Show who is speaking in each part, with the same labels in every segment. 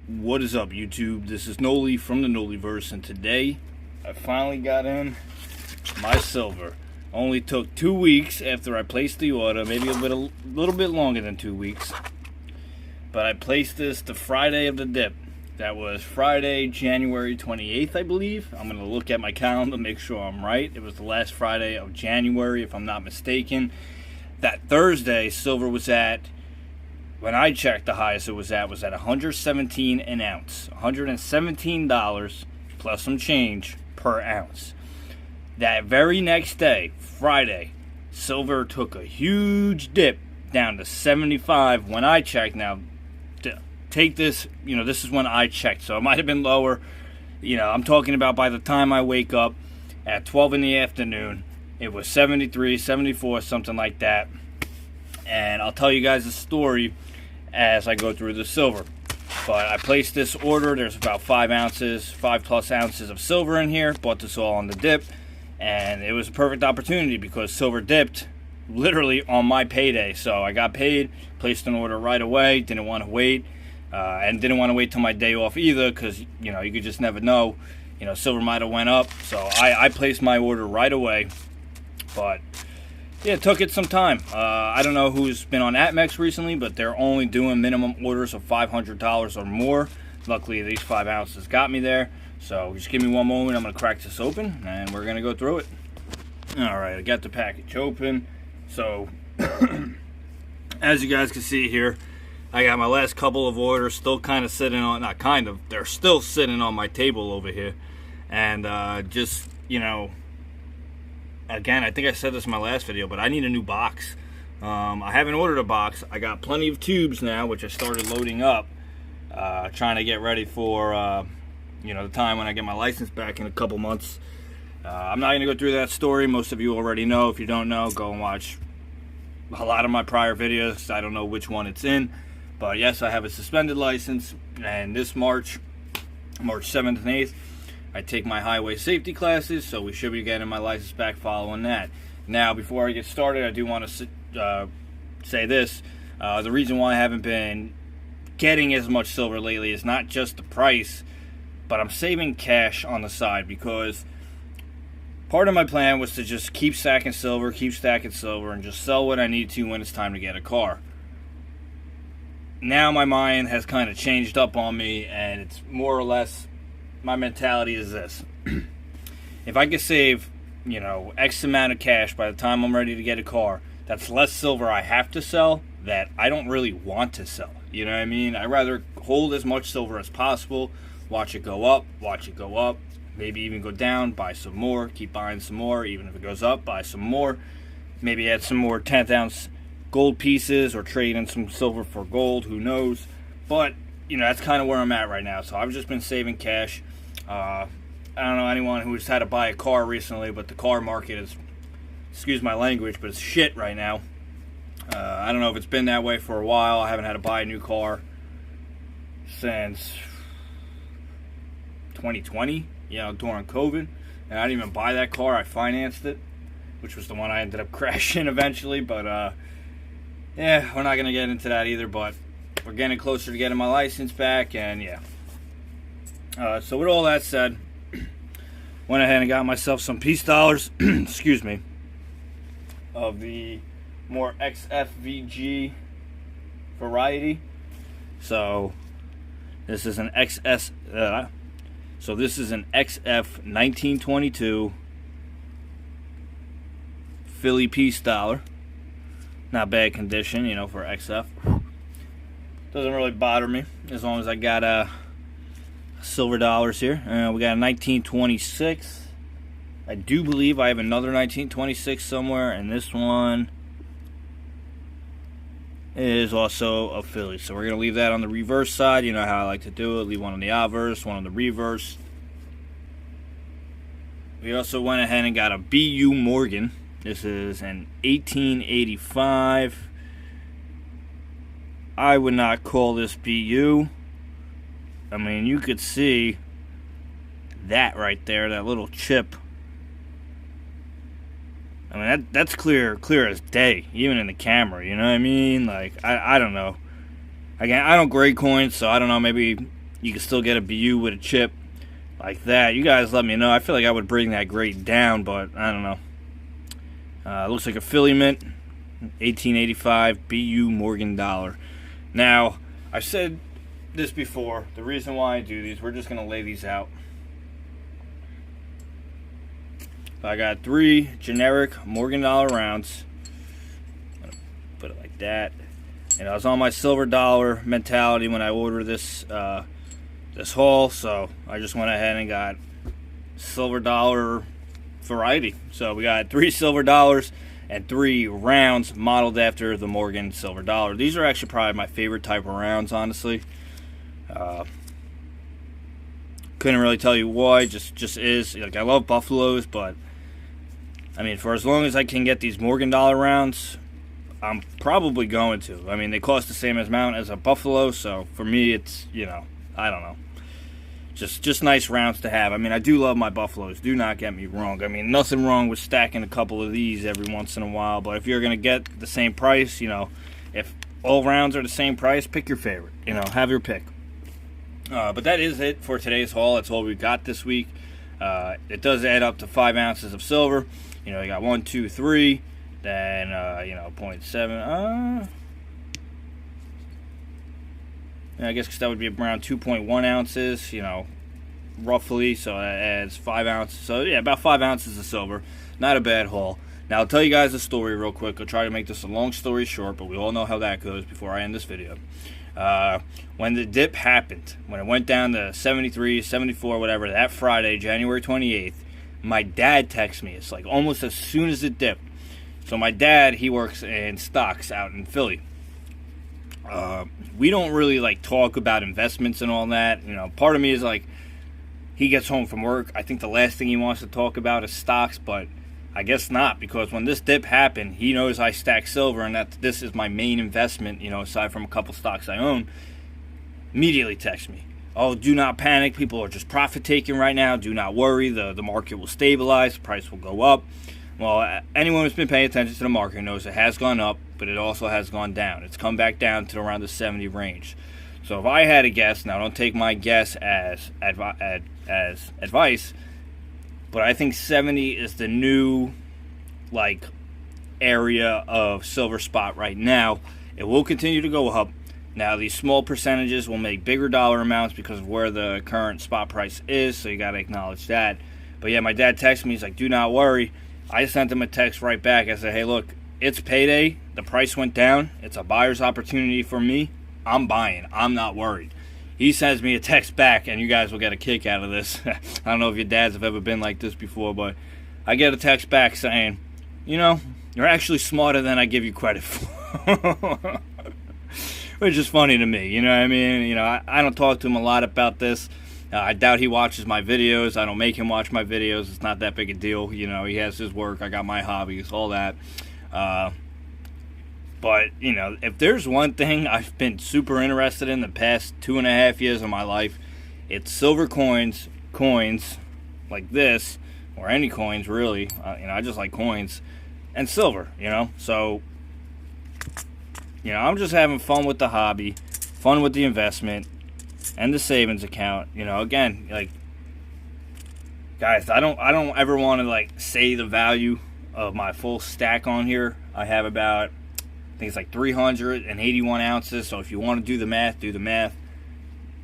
Speaker 1: What is up, YouTube? This is Noli from the Noliverse, and today I finally got in my silver. Only took 2 weeks after I placed the order, maybe a little bit longer than 2 weeks. But I placed this the Friday of the dip. That was Friday, January 28th, I believe. I'm going to look at my calendar, make sure I'm right. It was the last Friday of January, if I'm not mistaken. That Thursday, silver was at, when I checked, the highest it was at $117 an ounce. $117 plus some change per ounce. That very next day, Friday, silver took a huge dip down to 75 when I checked. Now, take this, this is when I checked, so it might have been lower. I'm talking about by the time I wake up at 12 in the afternoon, it was 73, 74, something like that. And I'll tell you guys a story as I go through the silver. But I placed this order. There's about 5 plus ounces of silver in here. Bought this all on the dip, and it was a perfect opportunity because silver dipped literally on my payday. So I got paid, placed an order right away, didn't want to wait, and didn't want to wait till my day off either, because you could just never know. Silver might have went up, so I placed my order right away. But yeah, it took it some time. I don't know who's been on ATMEX recently, but they're only doing minimum orders of $500 or more. Luckily, these 5 ounces got me there. So just give me one moment. I'm going to crack this open, and we're going to go through it. All right, I got the package open. So as you guys can see here, I got my last couple of orders still kind of sitting on, not kind of, they're still sitting on my table over here. And again, I think I said this in my last video, but I need a new box. I haven't ordered a box. I got plenty of tubes now, which I started loading up, trying to get ready for, the time when I get my license back in a couple months. I'm not going to go through that story. Most of you already know. If you don't know, go and watch a lot of my prior videos. I don't know which one it's in. But yes, I have a suspended license, and this March 7th and 8th, I take my highway safety classes, so we should be getting my license back following that. Now, before I get started, I do want to say this. The reason why I haven't been getting as much silver lately is not just the price, but I'm saving cash on the side, because part of my plan was to just keep stacking silver, and just sell what I need to when it's time to get a car. Now my mind has kind of changed up on me, and it's more or less, my mentality is this. If I could save, X amount of cash by the time I'm ready to get a car, that's less silver I have to sell that I don't really want to sell. You know what I mean? I'd rather hold as much silver as possible, watch it go up, maybe even go down, buy some more, keep buying some more, even if it goes up, buy some more, maybe add some more 10th ounce gold pieces or trade in some silver for gold, who knows. But that's kind of where I'm at right now. So I've just been saving cash. I don't know anyone who's had to buy a car recently, but the car market is, excuse my language, but it's shit right now. I don't know if it's been that way for a while. I haven't had to buy a new car since 2020, during COVID. And I didn't even buy that car. I financed it, which was the one I ended up crashing eventually. But, yeah, we're not going to get into that either. But we're getting closer to getting my license back, and yeah. So with all that said, went ahead and got myself some peace dollars, excuse me, of the more XFVG variety. So this is an this is an XF 1922 Philly peace dollar. Not bad condition, for XF. Doesn't really bother me as long as I got silver dollars here. We got a 1926. I do believe I have another 1926 somewhere, and this one is also a Philly. So we're going to leave that on the reverse side. You know how I like to do it. Leave one on the obverse, one on the reverse. We also went ahead and got a BU Morgan. This is an 1885. I would not call this BU. I mean, you could see that right there, that little chip. I mean, that's clear as day, even in the camera, you know what I mean? Like, I don't know. Again, I don't grade coins, so I don't know, maybe you can still get a BU with a chip like that. You guys let me know. I feel like I would bring that grade down, but I don't know. It looks like a Philly Mint, 1885 BU Morgan dollar. Now, I've said this before. The reason why I do these, we're just going to lay these out. I got 3 generic Morgan dollar rounds. I'm gonna put it like that. And I was on my silver dollar mentality when I ordered this this haul, so I just went ahead and got silver dollar variety. So we got 3 silver dollars and 3 rounds modeled after the Morgan silver dollar. These are actually probably my favorite type of rounds, honestly. Couldn't really tell you why. Just is. Like, I love buffaloes, but I mean, for as long as I can get these Morgan dollar rounds, I'm probably going to. I mean, they cost the same amount as a buffalo, so for me, it's, you know, I don't know. Just nice rounds to have. I mean, I do love my buffaloes. Do not get me wrong. I mean, nothing wrong with stacking a couple of these every once in a while, but if you're going to get the same price, you know, if all rounds are the same price, pick your favorite. You know, have your pick. But that is it for today's haul. That's all we got this week. It does add up to 5 ounces of silver. You know, you got 1, 2, 3, then, you know, 0.7. I guess because that would be around 2.1 ounces, you know, roughly. So that adds 5 ounces. So, yeah, about 5 ounces of silver. Not a bad haul. Now, I'll tell you guys a story real quick. I'll try to make this a long story short, but we all know how that goes before I end this video. When the dip happened, when it went down to 73, 74, whatever, that Friday, January 28th, my dad texted me. It's like almost as soon as it dipped. So my dad, he works in stocks out in Philly. We don't really like talk about investments and all that. You know, part of me is like, he gets home from work, I think the last thing he wants to talk about is stocks, but I guess not, because when this dip happened, he knows I stack silver and that this is my main investment, you know, aside from a couple stocks I own. Immediately text me. Oh, do not panic. People are just profit taking right now. Do not worry. The market will stabilize. The price will go up. Well, anyone who's been paying attention to the market knows it has gone up, but it also has gone down. It's come back down to around the 70 range. So if I had a guess, now don't take my guess as advice, but I think 70 is the new, like, area of silver spot right now. It will continue to go up. Now, these small percentages will make bigger dollar amounts because of where the current spot price is, so you got to acknowledge that. But yeah, my dad texted me. He's like, do not worry. I sent him a text right back. I said, hey, look, it's payday. The price went down. It's a buyer's opportunity for me. I'm buying. I'm not worried. He sends me a text back, and you guys will get a kick out of this. I don't know if your dads have ever been like this before, but I get a text back saying, you know, you're actually smarter than I give you credit for. Which is funny to me, you know what I mean? You know, I don't talk to him a lot about this. I doubt he watches my videos. I don't make him watch my videos. It's not that big a deal. You know, he has his work. I got my hobbies, all that. But, you know, if there's one thing I've been super interested in the past 2.5 years of my life, it's silver coins like this, or any coins, really. You know, I just like coins, and silver, you know? So, you know, I'm just having fun with the hobby, fun with the investment, and the savings account. You know, again, like, guys, I don't ever want to, like, say the value of my full stack on here. I have about, I think it's like 381 ounces. So if you want to do the math, do the math.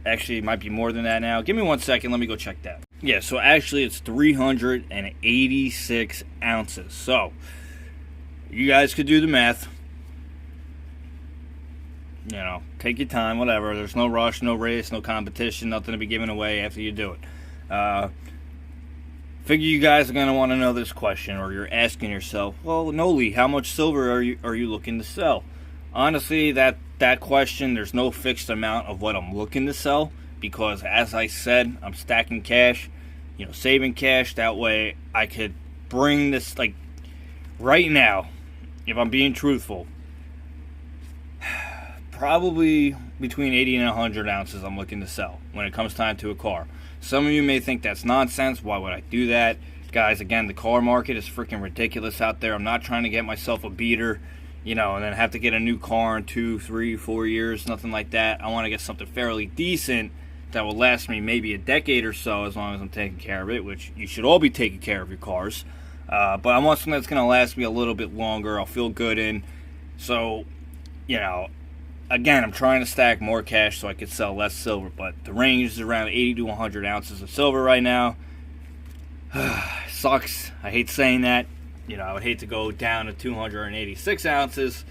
Speaker 1: Actually, it might be more than that now. Give me 1 second. Let me go check that. Yeah, so actually it's 386 ounces. So you guys could do the math. You know, take your time, whatever. There's no rush, no race, no competition, nothing to be given away after you do it. Figure you guys are going to want to know this question, or you're asking yourself, well, Noli, how much silver are you looking to sell? Honestly, that question, there's no fixed amount of what I'm looking to sell, because as I said, I'm stacking cash, you know, saving cash. That way I could bring this, like, right now, if I'm being truthful, probably between 80 and 100 ounces I'm looking to sell when it comes time to a car. Some of you may think that's nonsense. Why would I do that? Guys, again, the car market is freaking ridiculous out there. I'm not trying to get myself a beater, you know, and then have to get a new car in 2, 3, 4 years, nothing like that. I want to get something fairly decent that will last me maybe a decade or so, as long as I'm taking care of it, which you should all be taking care of your cars. But I want something that's going to last me a little bit longer. I'll feel good in. So, again, I'm trying to stack more cash so I could sell less silver. But the range is around 80 to 100 ounces of silver right now. Sucks. I hate saying that. I would hate to go down to 286 ounces.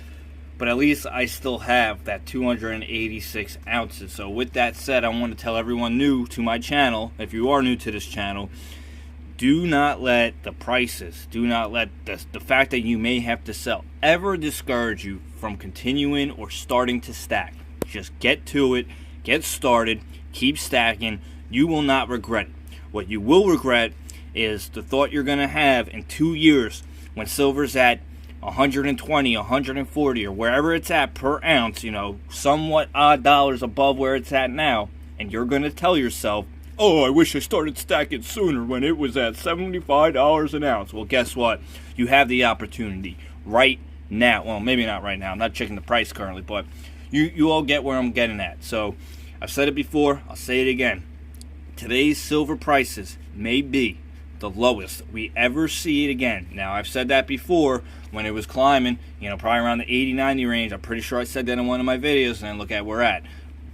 Speaker 1: But at least I still have that 286 ounces. So with that said, I want to tell everyone new to my channel, if you are new to this channel, do not let the prices, do not let the fact that you may have to sell ever discourage you from continuing or starting to stack. Just get to it, get started, keep stacking. You will not regret it. What you will regret is the thought you're going to have in 2 years when silver's at 120, 140, or wherever it's at per ounce, somewhat odd dollars above where it's at now, and you're going to tell yourself, oh, I wish I started stacking sooner when it was at $75 an ounce. Well, guess what? You have the opportunity right now. Well, maybe not right now. I'm not checking the price currently, but you all get where I'm getting at. So I've said it before. I'll say it again. Today's silver prices may be the lowest we ever see it again. Now, I've said that before when it was climbing, probably around the 80, 90 range. I'm pretty sure I said that in one of my videos, and then look at where we're at.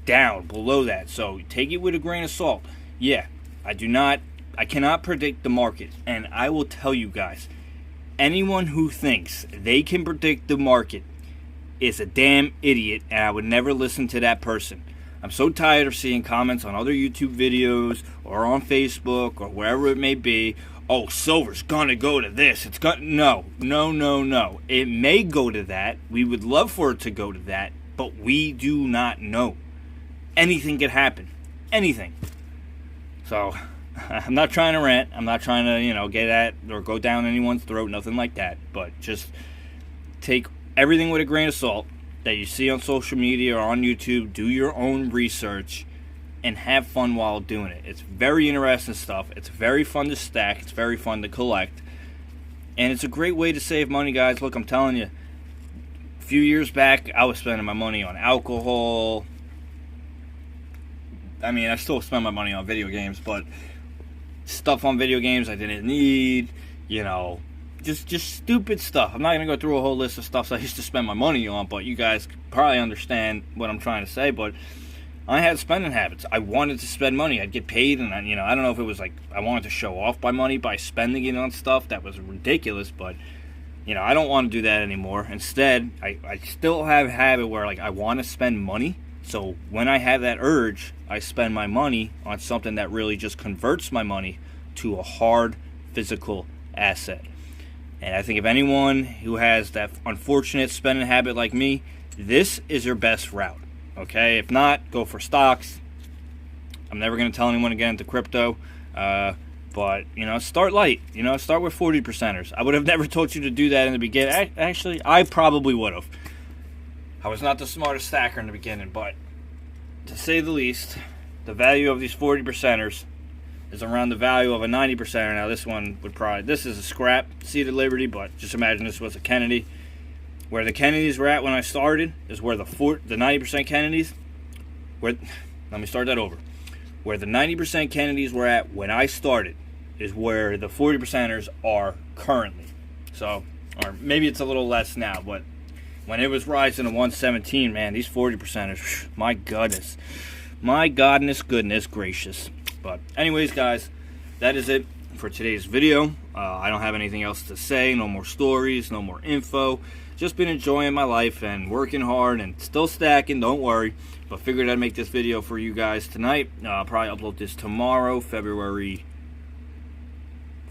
Speaker 1: Down, below that. So take it with a grain of salt. Yeah, I cannot predict the market. And I will tell you guys, anyone who thinks they can predict the market is a damn idiot, and I would never listen to that person. I'm so tired of seeing comments on other YouTube videos or on Facebook or wherever it may be. Oh, silver's gonna go to this. No. It may go to that. We would love for it to go to that, but we do not know. Anything could happen. Anything. So, I'm not trying to rant. I'm not trying to, get at or go down anyone's throat. Nothing like that. But just take everything with a grain of salt that you see on social media or on YouTube. Do your own research and have fun while doing it. It's very interesting stuff. It's very fun to stack. It's very fun to collect. And it's a great way to save money, guys. Look, I'm telling you, a few years back, I was spending my money on alcohol. I mean, I still spend my money on video games, but stuff on video games I didn't need, just stupid stuff. I'm not going to go through a whole list of stuff I used to spend my money on, but you guys probably understand what I'm trying to say. But I had spending habits. I wanted to spend money. I'd get paid, and I don't know if it was like I wanted to show off my money by spending it on stuff that was ridiculous, but I don't want to do that anymore. Instead, I still have a habit where I want to spend money. So when I have that urge, I spend my money on something that really just converts my money to a hard physical asset. And I think if anyone who has that unfortunate spending habit like me, this is your best route. Okay? If not, go for stocks. I'm never going to tell anyone to get into crypto. But, start light. Start with 40%ers. I would have never told you to do that in the beginning. Actually, I probably would have. I was not the smartest stacker in the beginning, but to say the least, the value of these 40%ers is around the value of a 90%er. Now, this is a scrap seated Liberty, but just imagine this was a Kennedy. Where the Kennedys were at when I started is where the 90% Kennedys, let me start that over. Where the 90% Kennedys were at when I started is where the 40%ers are currently. So, or maybe it's a little less now, but when it was rising to 117, man, these 40%ers, my goodness. My goodness gracious. But anyways, guys, that is it for today's video. I don't have anything else to say. No more stories, no more info. Just been enjoying my life and working hard and still stacking, don't worry. But figured I'd make this video for you guys tonight. I'll probably upload this tomorrow, February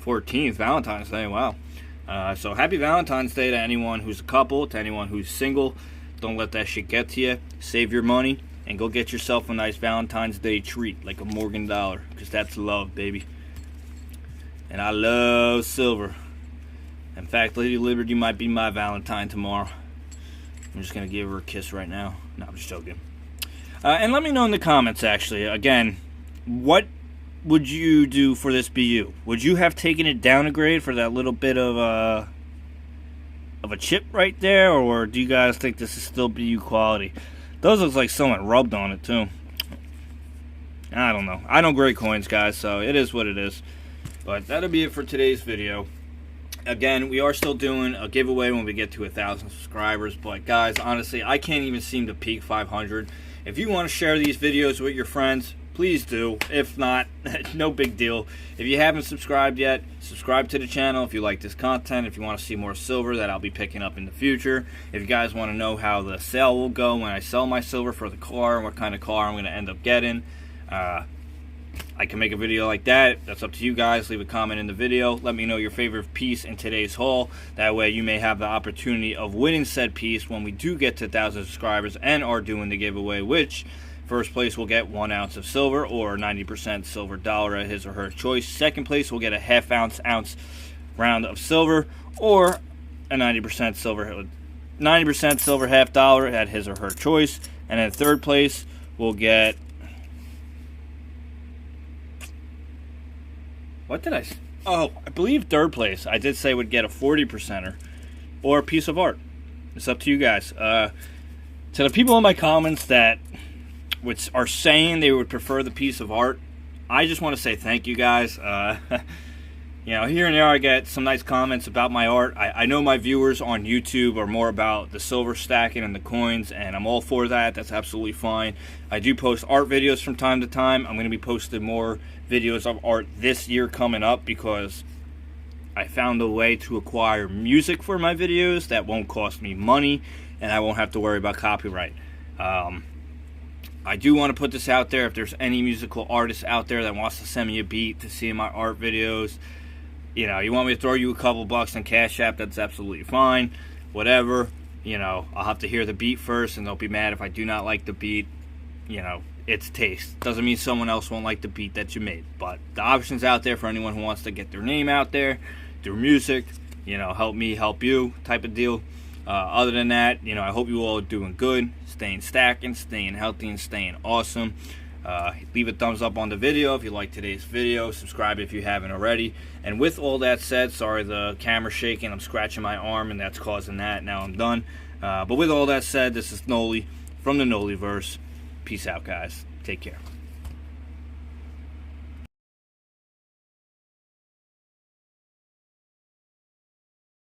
Speaker 1: 14th, Valentine's Day, wow. So happy Valentine's Day to anyone who's a couple, to anyone who's single. Don't let that shit get to you. Save your money and go get yourself a nice Valentine's Day treat, like a Morgan dollar, because that's love, baby. And I love silver. In fact, Lady Liberty might be my Valentine tomorrow. I'm just going to give her a kiss right now. No, I'm just joking. And let me know in the comments, actually, again, what would you do for this BU? Would you have taken it down a grade for that little bit of a chip right there, or do you guys think this is still BU quality? Those looks like someone rubbed on it too. I don't know. I don't grade coins, guys, so it is what it is. But that'll be it for today's video. Again, we are still doing a giveaway when we get to 1,000 subscribers. But guys, honestly, I can't even seem to peak 500. If you want to share these videos with your friends, please do. If not, no big deal. If you haven't subscribed yet, subscribe to the channel if you like this content. If you want to see more silver that I'll be picking up in the future. If you guys want to know how the sale will go when I sell my silver for the car and what kind of car I'm going to end up getting, I can make a video like that. That's up to you guys. Leave a comment in the video. Let me know your favorite piece in today's haul. That way you may have the opportunity of winning said piece when we do get to 1,000 subscribers and are doing the giveaway, which first place will get 1 ounce of silver or 90% silver dollar at his or her choice. Second place will get a half ounce round of silver or a 90% silver half dollar at his or her choice. And then third place will get, what did I say? Oh, I believe third place, I did say, would get a 40%er or a piece of art. It's up to you guys. To the people in my comments that are saying they would prefer the piece of art, I just want to say thank you guys. You know, here and there I get some nice comments about my art. I know my viewers on YouTube are more about the silver stacking and the coins, and I'm all for that. That's absolutely fine. I do post art videos from time to time. I'm going to be posting more videos of art this year coming up because I found a way to acquire music for my videos that won't cost me money, and I won't have to worry about copyright. I do want to put this out there. If there's any musical artist out there that wants to send me a beat to see my art videos, you know, you want me to throw you a couple bucks on Cash App, that's absolutely fine. Whatever, you know, I'll have to hear the beat first, and they'll be mad if I do not like the beat. You know, it's taste. Doesn't mean someone else won't like the beat that you made. But the option's out there for anyone who wants to get their name out there through music, you know, help me, help you type of deal. Other than that, you know, I hope you all are doing good, staying stacking, staying healthy, and staying awesome. Leave a thumbs up on the video if you like today's video. Subscribe if you haven't already. And with all that said, sorry the camera's shaking. I'm scratching my arm and that's causing that. Now I'm done. But with all that said, this is Noli from the Noliverse. Peace out, guys. Take care.